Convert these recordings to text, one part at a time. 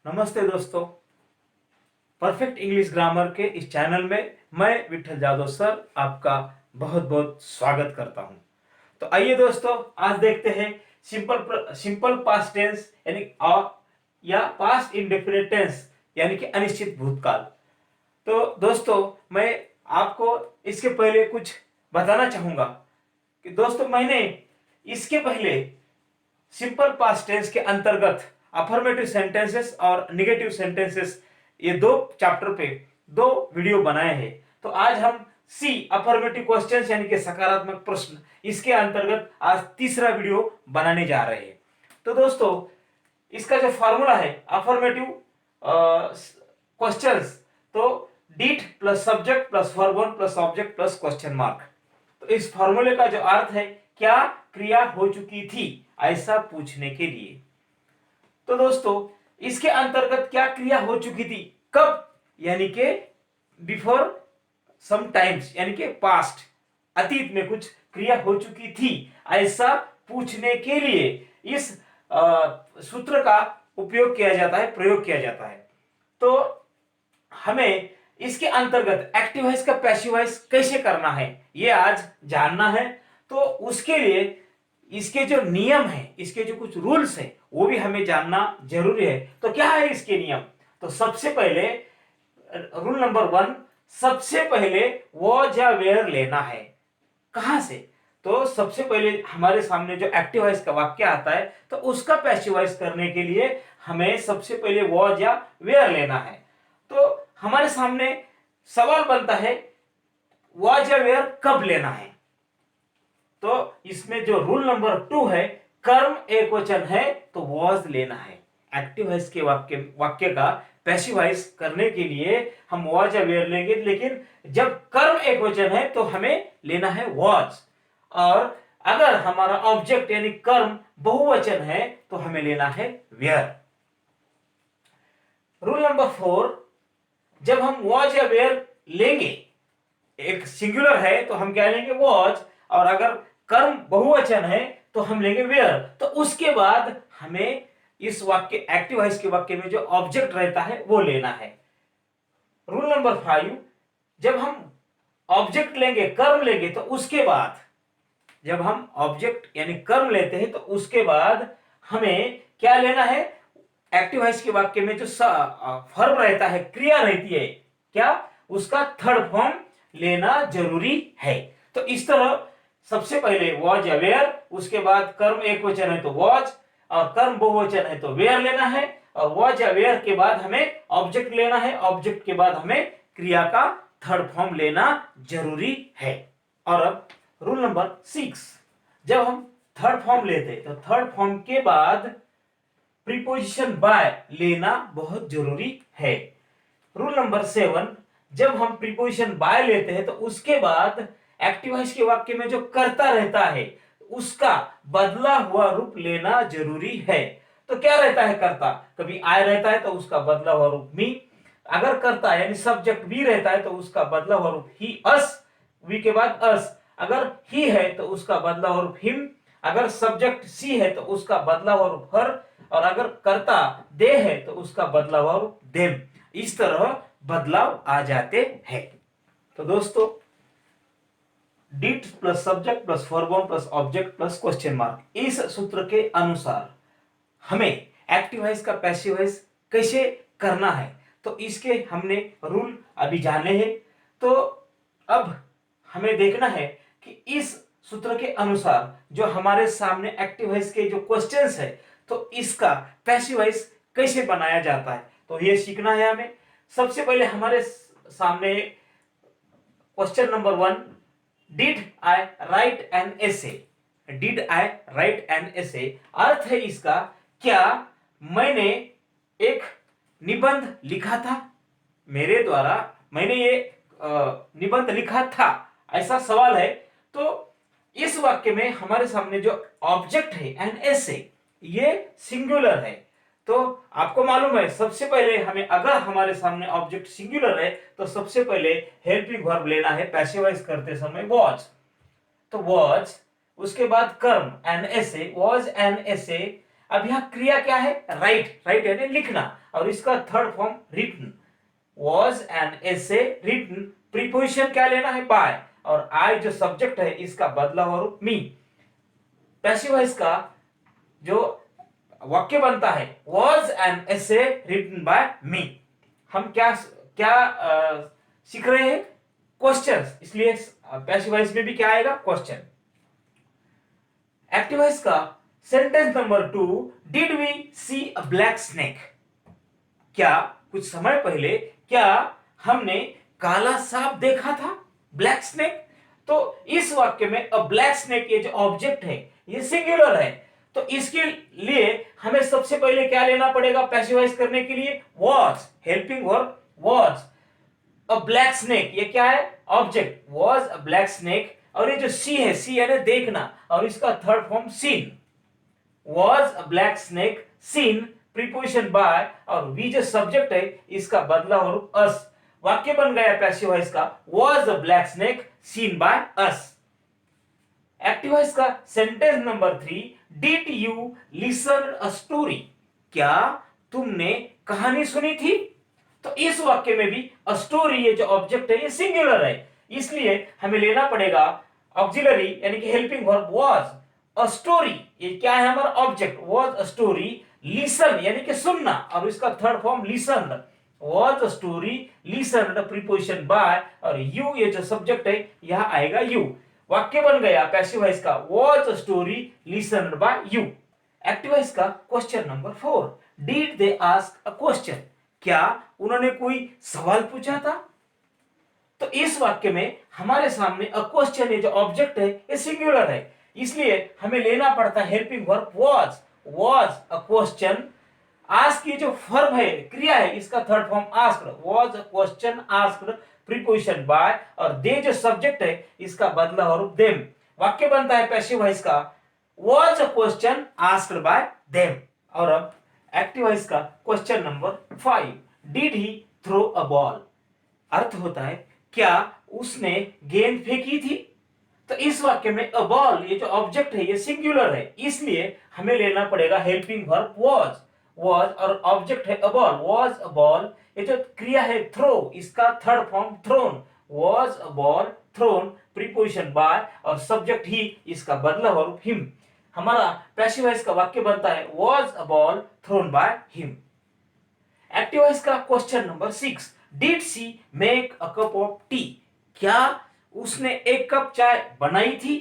नमस्ते दोस्तों। Perfect English grammar के इस चैनल में मैं विठल जादव सर आपका बहुत बहुत स्वागत करता हूं। तो आइए दोस्तों, आज देखते हैं सिंपल पास्ट टेंस यानी या पास्ट इंडेफिनिट टेंस यानी कि अनिश्चित भूतकाल। तो दोस्तों, मैं आपको इसके पहले कुछ बताना चाहूंगा कि दोस्तों, मैंने इसके पहले सिंपल पास्ट टेंस के अंतर्गत अफर्मेटिव सेंटेंसेस और निगेटिव सेंटेंसेस, ये दो चैप्टर पे दो वीडियो बनाए हैं। तो आज हम सी अफर्मेटिव क्वेश्चंस यानी कि सकारात्मक प्रश्न, इसके अंतर्गत आज तीसरा वीडियो बनाने जा रहे हैं। तो दोस्तों, इसका जो फॉर्मूला है अफर्मेटिव क्वेश्चंस, तो did plus subject plus verb one plus object plus question mark. तो इस फॉर्मूले का जो अर्थ है, क्या क्रिया हो चुकी थी ऐसा पूछने के लिए। तो दोस्तों, इसके अंतर्गत क्या क्रिया हो चुकी थी, कब, यानी कि बिफोर सम टाइम्स यानी कि पास्ट, अतीत में कुछ क्रिया हो चुकी थी ऐसा पूछने के लिए इस सूत्र का उपयोग किया जाता है, प्रयोग किया जाता है। तो हमें इसके अंतर्गत एक्टिव वॉइस का पैसिव वॉइस कैसे करना है ये आज जानना है। तो उसके लिए इसके जो नियम है, इसके जो कुछ रूल्स है, वो भी हमें जानना जरूरी है। तो क्या है इसके नियम? तो सबसे पहले रूल नंबर 1, सबसे पहले वॉज या वेयर लेना है। कहां से? तो सबसे पहले हमारे सामने जो एक्टिव वॉइस का वाक्य आता है, तो उसका पैसिव वॉइस करने के लिए हमें सबसे पहले वॉज या वेयर लेना है। तो हमारे सामने सवाल बनता है, वॉज या वेयर कब लेना है? तो इसमें जो रूल नंबर 2 है, कर्म एक वचन है तो वॉज लेना है। एक्टिव वॉइस के वाक्य का पैसिव वॉइस करने के लिए हम वॉज या वेयर लेंगे, लेकिन जब कर्म एक वचन है तो हमें लेना है वॉज, और अगर हमारा ऑब्जेक्ट यानी कर्म बहुवचन है तो हमें लेना है वेयर। रूल नंबर 4, जब हम वॉज या वेयर लेंगे, एक सिंगुलर है तो हम क्या लेंगे? वॉज, और अगर कर्म बहुवचन है तो हम लेंगे वेयर। तो उसके बाद हमें इस वाक्य एक्टिव वॉइस के वाक्य में जो ऑब्जेक्ट रहता है वो लेना है। रूल नंबर 5, जब हम ऑब्जेक्ट लेंगे, कर्म लेंगे, तो उसके बाद जब हम ऑब्जेक्ट यानी कर्म लेते हैं तो उसके बाद हमें क्या लेना है? एक्टिव वॉइस के वाक्य में जो वर्ब रहता है, क्रिया रहती है, क्या उसका थर्ड फॉर्म लेना जरूरी है। तो इस तरह सबसे पहले वॉज या वेयर, उसके बाद कर्म एक वचन है तो वॉज, और कर्म बहुवचन है तो वेयर लेना है, और वॉज या वेयर के बाद हमें ऑब्जेक्ट लेना है, ऑब्जेक्ट के बाद हमें क्रिया का थर्ड फॉर्म लेना जरूरी है। और अब रूल नंबर 6, जब हम थर्ड फॉर्म लेते हैं तो थर्ड फॉर्म के बाद प्रीपोजिशन बाय लेना बहुत जरूरी है। रूल नंबर 7, जब हम प्रीपोजिशन बाय लेते हैं तो उसके बाद एक्टिव वॉइस के वाक्य में जो कर्ता रहता है उसका बदला हुआ रूप लेना जरूरी है। तो क्या रहता है कर्ता? कभी आय रहता है तो उसका बदला हुआ रूप मी, अगर कर्ता यानी सब्जेक्ट वी रहता है तो उसका बदला हुआ रूप ही, अस, वी के बाद अस, अगर ही है तो उसका बदला हुआ रूप हिम, अगर सब्जेक्ट सी है तो उसका बदला हुआ रूप हर, और अगर कर्ता दे है तो उसका बदला हुआ रूप देम। इस तरह बदलाव आ जाते हैं। तो दोस्तों, did plus subject plus verb one plus object plus question mark, इस सूत्र के अनुसार हमें एक्टिव वॉइस का पैसिव वॉइस कैसे करना है, तो इसके हमने रूल अभी जाने हैं। तो अब हमें देखना है कि इस सूत्र के अनुसार जो हमारे सामने एक्टिव वॉइस के जो क्वेश्चंस है, तो इसका पैसिव वॉइस कैसे बनाया जाता है, तो ये सीखना है हमें। सबसे पहले हमारे सामने question number 1, did I write an essay. Did I write an essay, अर्थ है इसका, क्या मैंने एक निबंध लिखा था? मेरे द्वारा मैंने ये निबंध लिखा था, ऐसा सवाल है। तो इस वाक्य में हमारे सामने जो ऑब्जेक्ट है एन एसे, ये सिंगुलर है। तो आपको मालूम है, सबसे पहले हमें, अगर हमारे सामने ऑब्जेक्ट सिंगुलर है तो सबसे पहले हेल्पिंग वर्ब लेना है पैसिव वॉइस करते समय वॉज। तो वॉज, उसके बाद कर्म एन एसे, वॉज एन एसे, अब यहाँ क्रिया क्या है? राइट, राइट यानी लिखना, और इसका third form written. Was an essay written, preposition क्या लेना है? बाय, और आई जो सब्जेक्ट है इसका बदला हुआ रूप मी। पैसिव वॉइस का जो वाक्य बनता है was an essay written by me. हम क्या क्या सीख रहे हैं? क्वेश्चंस, इसलिए पैसिव वॉइस में भी क्या आएगा? क्वेश्चन। एक्टिव वॉइस का sentence number 2, did we see a black snake? क्या कुछ समय पहले क्या हमने काला सांप देखा था? Black snake. तो इस वाक्य में अ ब्लैक स्नेक ये जो ऑब्जेक्ट है ये सिंगुलर है, तो इसके लिए हमें सबसे पहले क्या लेना पड़ेगा पैसिवाइज करने के लिए? Was, helping verb was. A black snake ये क्या है? Object, was a black snake, और ये जो सी है, सी यानी देखना, और इसका third form seen. Was a black snake seen, preposition by, और वी जो सब्जेक्ट है इसका बदला और रूप अस। वाक्य बन गया पैसिव वॉइस का was a black snake seen by us. Active voice का sentence number 3, did you listen a story? क्या तुमने कहानी सुनी थी? तो इस वाक्य में भी अ स्टोरी ये जो ऑब्जेक्ट है ये सिंगुलर है, इसलिए हमें लेना पड़ेगा ऑक्सिलरी यानी कि helping verb was. A story ये क्या है? हमारा object, was a story. Listen यानी कि सुनना, और इसका third form listen. Was a story listen, preposition by, और यू ये जो सब्जेक्ट है यहां आएगा यू। वाक्य बन गया पैसिव वॉइस का was a story listened by you. Active voice का question number 4, did they ask a question? क्या उन्होंने कोई सवाल पूछा था? तो इस वाक्य में हमारे सामने अ क्वेश्चन ये जो ऑब्जेक्ट है ये सिंगुलर है, इसलिए हमें लेना पड़ता है helping verb was. Was a question. Ask ये जो वर्ब है, क्रिया है, इसका third form asked. Was a question asked, preposition by, और दे जो सब्जेक्ट है इसका बदला और रूप देम। वाक्य बनता है पैसिव वॉइस का was a question asked by them. और अब एक्टिव वॉइस का question number 5, did he throw a ball? अर्थ होता है क्या उसने गेंद फेंकी थी? तो इस वाक्य में अ बॉल ये जो ऑब्जेक्ट है ये सिंगुलर है, इसलिए हमें लेना पड़ेगा हेल्पिंग वर्ब वॉज। वॉज और ऑब्जेक्ट है a ball, was a ball. ये जो क्रिया है थ्रो, इसका third form thrown. Was a ball thrown, preposition by, और सब्जेक्ट ही इसका बदला हुआ रूप हिम। हमारा पैसिव वॉइस का वाक्य बनता है was a ball thrown by him. Active voice का question number 6, did she make a cup of tea? क्या उसने एक कप चाय बनाई थी?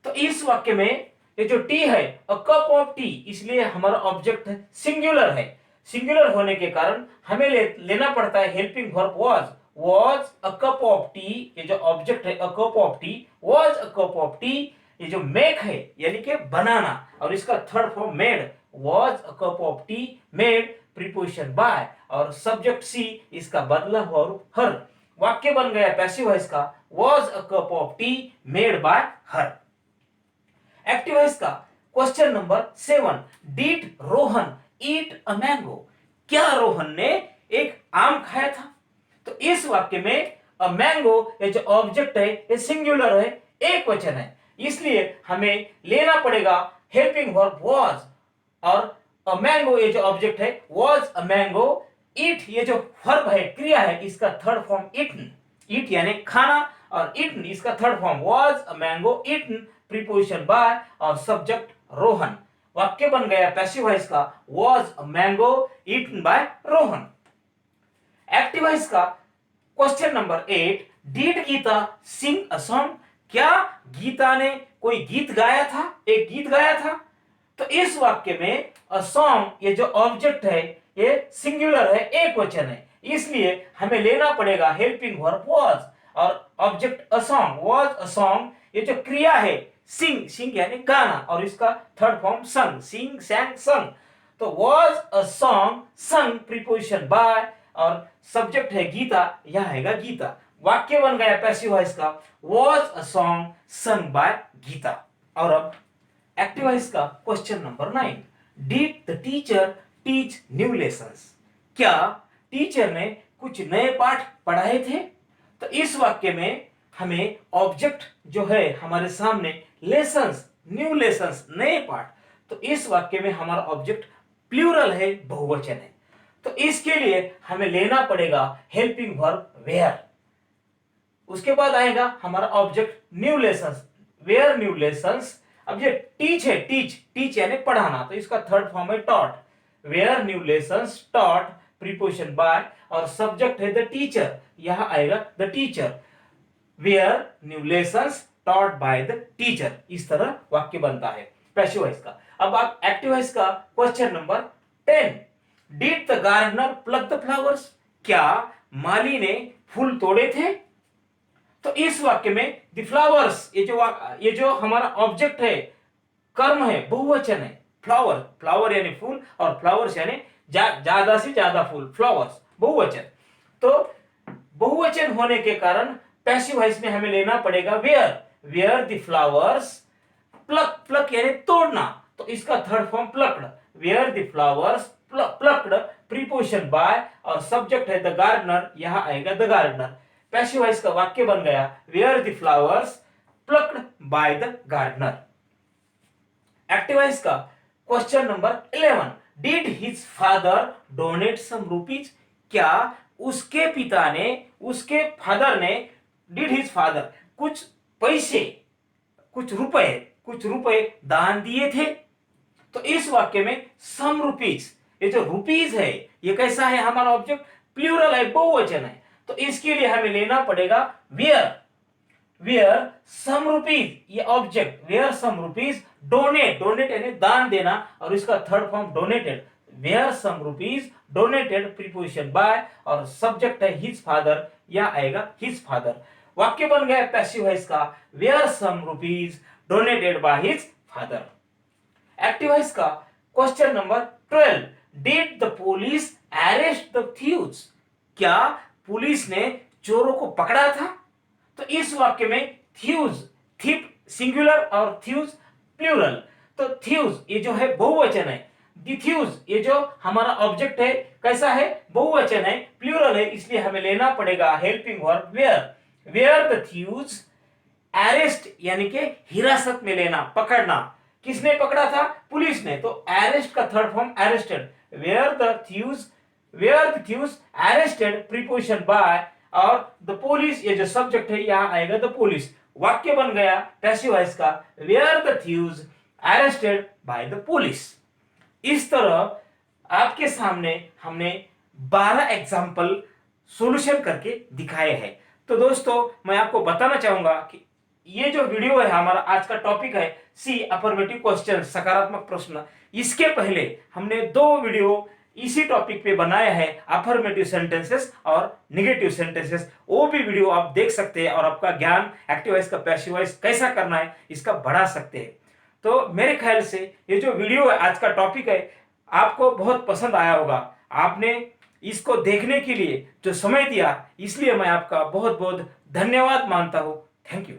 तो इस वाक्य में ये जो टी है अ कप ऑफ टी, इसलिए हमारा ऑब्जेक्ट सिंगुलर है। सिंगुलर होने के कारण हमें लेना पड़ता है helping verb was. Was a cup of tea ये जो ऑब्जेक्ट है a cup of tea, was a cup of tea. ये जो मेक है यानी कि बनाना, और इसका third form made. Was a cup of tea made, preposition by, और सब्जेक्ट सी इसका बदला हुआ रूप हर। वाक्य बन गया पैसिव वॉइस का was a cup of tea made by her. Active voice का question number 7, did Rohan eat a mango? क्या रोहन ने एक आम खाया था? तो इस वाक्य में अ मैंगो ये जो ऑब्जेक्ट है ये सिंगुलर है, एक वचन है, इसलिए हमें लेना पड़ेगा हेल्पिंग वर्ब वॉज। और अ मैंगो ये जो ऑब्जेक्ट है वॉज अ मैंगो। ईट ये जो वर्ब है, क्रिया है, इसका थर्ड फॉर्म ईटन। ईट यानी खाना, और ईटन इसका third form was a mango eaten, preposition by, और सब्जेक्ट रोहन। वाक्य बन गया पैसिव वॉइस का was a mango eaten by Rohan. Active voice का question number 8, did Geeta sing a song? क्या गीता ने कोई गीत गाया था, एक गीत गाया था? तो इस वाक्य में अ सॉन्ग ये जो ऑब्जेक्ट है ये सिंगुलर है, एक वचन है, इसलिए हमें लेना पड़ेगा हेल्पिंग वर्ब वॉज, और object a song. Was a song ये जो क्रिया है सिंग, सिंग यानी गाना, और इसका थर्ड फॉर्म संग, सिंग सैंग संग। तो was a song sung, preposition by, और सब्जेक्ट है गीता, यह आएगा गीता। वाक्य बन गया पैसिव वॉइस का was a song sung by Gita. और अब एक्टिव वॉइस का question number 9, did the teacher teach new lessons? क्या टीचर ने कुछ नए पाठ पढ़ाए थे? तो इस वाक्य में हमें ऑब्जेक्ट जो है हमारे सामने लेसन्स, न्यू लेसन्स, नए पाठ, तो इस वाक्य में हमारा ऑब्जेक्ट प्लूरल है, बहुवचन है। तो इसके लिए हमें लेना पड़ेगा हेल्पिंग वर्ब वेयर। उसके बाद आएगा हमारा object new lessons, were new lessons. अब ये टीच है, टीच यानी पढ़ाना, तो इसका थर्ड फॉर्म है taught. Were new lessons taught, preposition by और सब्जेक्ट है द टीचर, यहां आएगा the teacher. Were new lessons taught by the teacher, इस तरह वाक्य बनता है पैसिव वॉइस का। अब आप एक्टिव वॉइस का question number 10, did the gardener pluck the flowers, क्या माली ने फूल तोड़े थे? तो इस वाक्य में द फ्लावर्स, ये जो हमारा ऑब्जेक्ट है, कर्म है, बहुवचन है। फ्लावर, फ्लावर यानी फूल और फ्लावर्स यानी ज्यादा से ज्यादा फूल, फ्लावर्स बहुवचन। तो बहुवचन होने के कारण पैसिव वॉइस में हमें लेना पड़ेगा were, were the flowers pluck, pluck यानी तोड़ना, तो इसका third form plucked. Were the flowers plucked, preposition by और सब्जेक्ट है द गार्डनर, यहां आएगा द गार्डनर। पैसिव वॉइस का वाक्य बन गया were the flowers plucked by the gardener. Active voice का question number 11, did his father donate some rupees, क्या उसके पिता ने, उसके फादर ने, डिड हिज फादर कुछ पैसे, कुछ रुपए दान दिए थे? तो इस वाक्य में सम रुपीज, ये जो रुपीज है ये कैसा है, हमारा ऑब्जेक्ट प्लूरल है, बहुवचन है। तो इसके लिए हमें लेना पड़ेगा वेयर, वेयर सम रुपीज, ये object were some rupees, donate, donate यानी दान देना और इसका third form donated. Were some rupees donated, preposition by और सब्जेक्ट है हिज फादर, या आएगा हिज फादर। वाक्य बन गया पैसिव वॉइस का were some rupees donated by his father. Active voice का question number 12, did the police arrest the thieves, क्या पुलिस ने चोरों को पकड़ा था? तो इस वाक्य में थीव्स, थीप सिंगुलर और थीव्स प्लूरल, तो थीव्स ये जो है बहुवचन है, द थीव्स ये जो हमारा ऑब्जेक्ट है कैसा है, बहुवचन है, प्लूरल है, इसलिए हमें लेना पड़ेगा helping verb were. Were the thieves arrest यानी कि हिरासत में लेना, पकड़ना, किसने पकड़ा था, पुलिस ने, तो अरेस्ट का third form arrested. Were the thieves arrested, preposition by और द पुलिस ये जो सब्जेक्ट है यहां आएगा द पुलिस। वाक्य बन गया पैसिव वॉइस का were the thieves arrested by the police. इस तरह आपके सामने हमने 12 एग्जाम्पल सॉल्यूशन करके दिखाए हैं। तो दोस्तों मैं आपको बताना चाहूंगा कि ये जो वीडियो है, हमारा आज का टॉपिक है सी अफर्मेटिव क्वेश्चन, सकारात्मक प्रश्न। इसके पहले हमने 2 वीडियो इसी टॉपिक पे बनाया है, अफर्मेटिव सेंटेंसेस और नेगेटिव सेंटेंसेस, वो भी वीडियो आप देख सकते हैं और आपका ज्ञान एक्टिव वॉइस का पैसिव वॉइस कैसा करना है इसका बढ़ा सकते हैं। तो मेरे ख्याल से ये जो वीडियो है, आज का टॉपिक है, आपको बहुत पसंद आया होगा। आपने इसको देखने के लिए जो समय दिया, इसलिए मैं आपका बहुत बहुत धन्यवाद मानता हूं। Thank you.